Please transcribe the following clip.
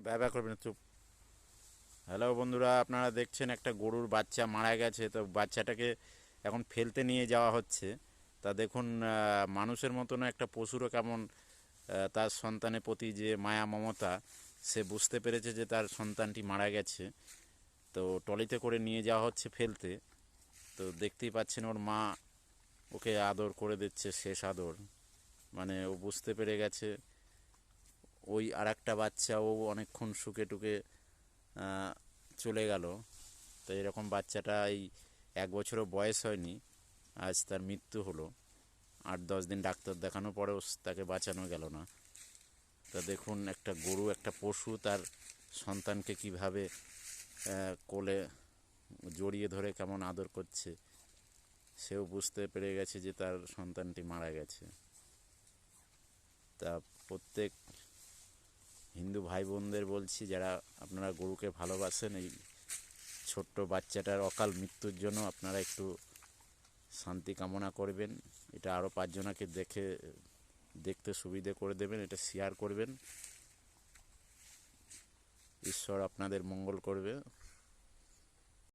ব্যবহার করবেন চুপ। হ্যালো বন্ধুরা, আপনারা দেখছেন একটা গরুর বাচ্চা মারা গেছে, তো বাচ্চাটাকে এখন ফেলতে নিয়ে যাওয়া হচ্ছে। তা দেখুন, মানুষের মতন একটা পশুরও কেমন তার সন্তানের প্রতি যে মায়া মমতা, সে বুঝতে পেরেছে যে তার সন্তানটি মারা গেছে। তো ট্রলিতে করে নিয়ে যাওয়া হচ্ছে ফেলতে। তো দেখতেই পাচ্ছেন ওর মা ওকে আদর করে দিচ্ছে, শেষ আদর। মানে ও বুঝতে পেরে গেছে ওই আর একটা বাচ্চা ও অনেকক্ষণ শুকে টুকে চলে গেল। তো এরকম বাচ্চাটা এই 1 বছরও বয়স হয়নি, আজ তার মৃত্যু হলো। 8-10 দিন ডাক্তার দেখানোর পরেও তাকে বাঁচানো গেল না। তা দেখুন, একটা গরু, একটা পশু তার সন্তানকে কিভাবে কোলে জড়িয়ে ধরে কেমন আদর করছে। সেও বুঝতে পেরে গেছে যে তার সন্তানটি মারা গেছে। তা প্রত্যেক হিন্দু ভাই বোনদের বলছি, যারা আপনারা গরুকে ভালোবাসেন, এই ছোট্ট বাচ্চাটার অকাল মৃত্যুর জন্য আপনারা একটু শান্তি কামনা করবেন। এটা আরও 5 জনকে দেখতে সুবিধে করে দেবেন, এটা শেয়ার করবেন। ঈশ্বর আপনাদের মঙ্গল করবে।